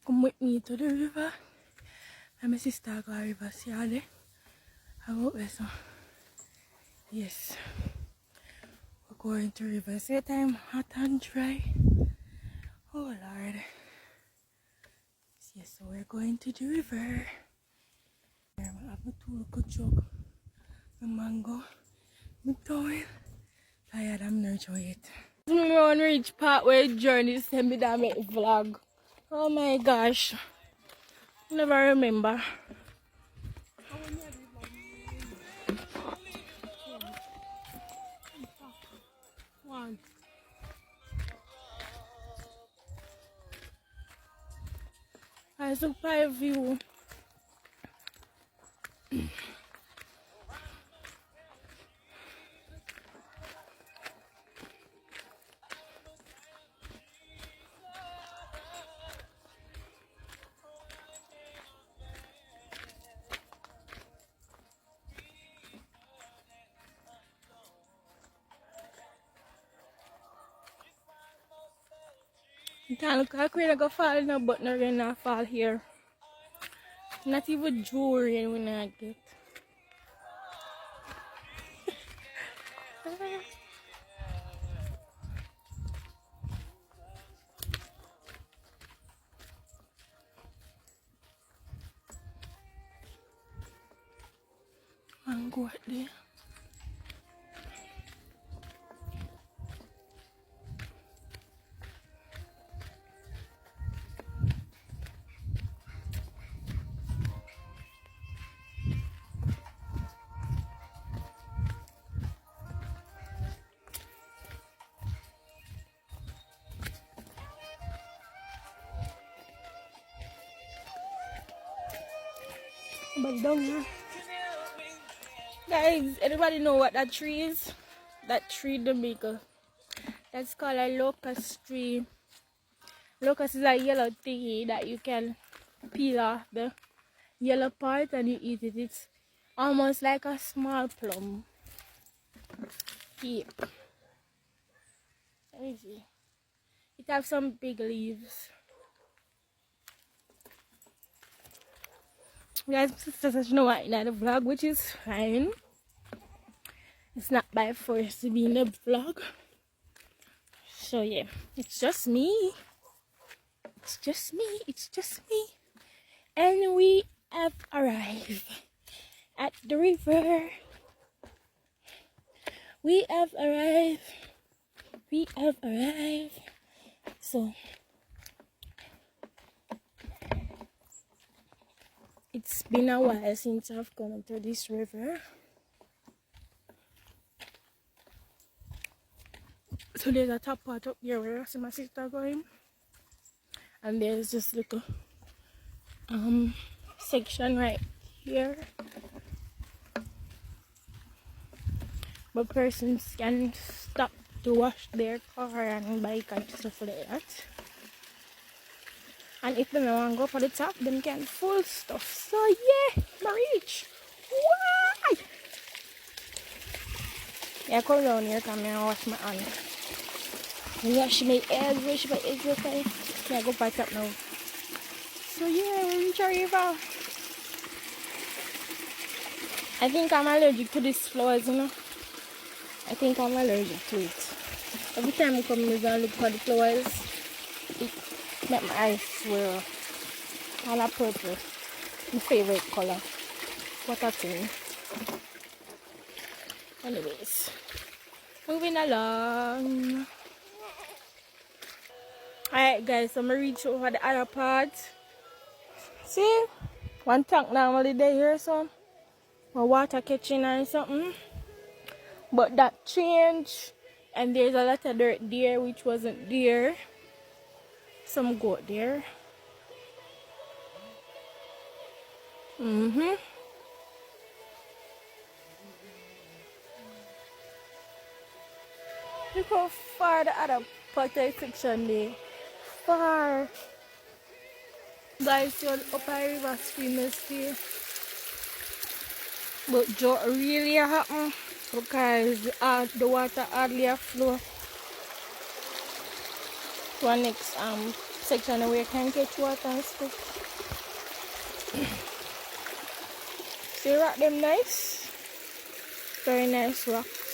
Come with me to the river. And my sister got a river, see how there? I hope so. Yes. We're going to river. See time hot and dry. Oh Lord. Yes, so we're going to the river. I have my two little jug. The mango. I'm going. Tired, I'm not enjoying it. We on reach part where journey send me that make vlog. Oh my gosh. Never remember. One. I supply view. You can't look like we're gonna fall in a but no rain not fall here. Not even jewelry when I get. Mango out there. But down here. Guys, anybody know what that tree is? That tree in Jamaica. That's called a locust tree. Locust is a yellow thingy that you can peel off the yellow part and you eat it. It's almost like a small plum. Yep. Let me see. It has some big leaves. Guys, sisters, you know what, in the vlog, which is fine. It's not by force to be in the vlog. So yeah, it's just me. It's just me. It's just me. And we have arrived at the river. We have arrived. We have arrived. So it's been a while since I've come to this river. So there's a top part up here where I see my sister going. And there's this little section right here. But persons can stop to wash their car and bike and stuff like that. And if they don't want to go for the top, then can full stuff. So yeah, I reach. Why? Yeah, come down here, come here and wash my hand. Wash my eggs, wash my eggs, okay? Yeah, go back up now. So yeah, we're in River. I think I'm allergic to these flowers, you know. I think I'm allergic to it. Every time I come here and look for the flowers, it makes my eyes swell. All that purple. My favorite color. What a thing. Anyways, moving along. Alright guys, so I'm gonna reach over the other part. See? One tank normally there here, so my water catching and something. But that changed and there's a lot of dirt there which wasn't there. Some goat there. Look how far the other potty section there. Far. Guys, you're up a river stream is here. But it really happen because the water hardly flow to our next section where you can catch water and stuff. See rock them nice? Very nice rocks.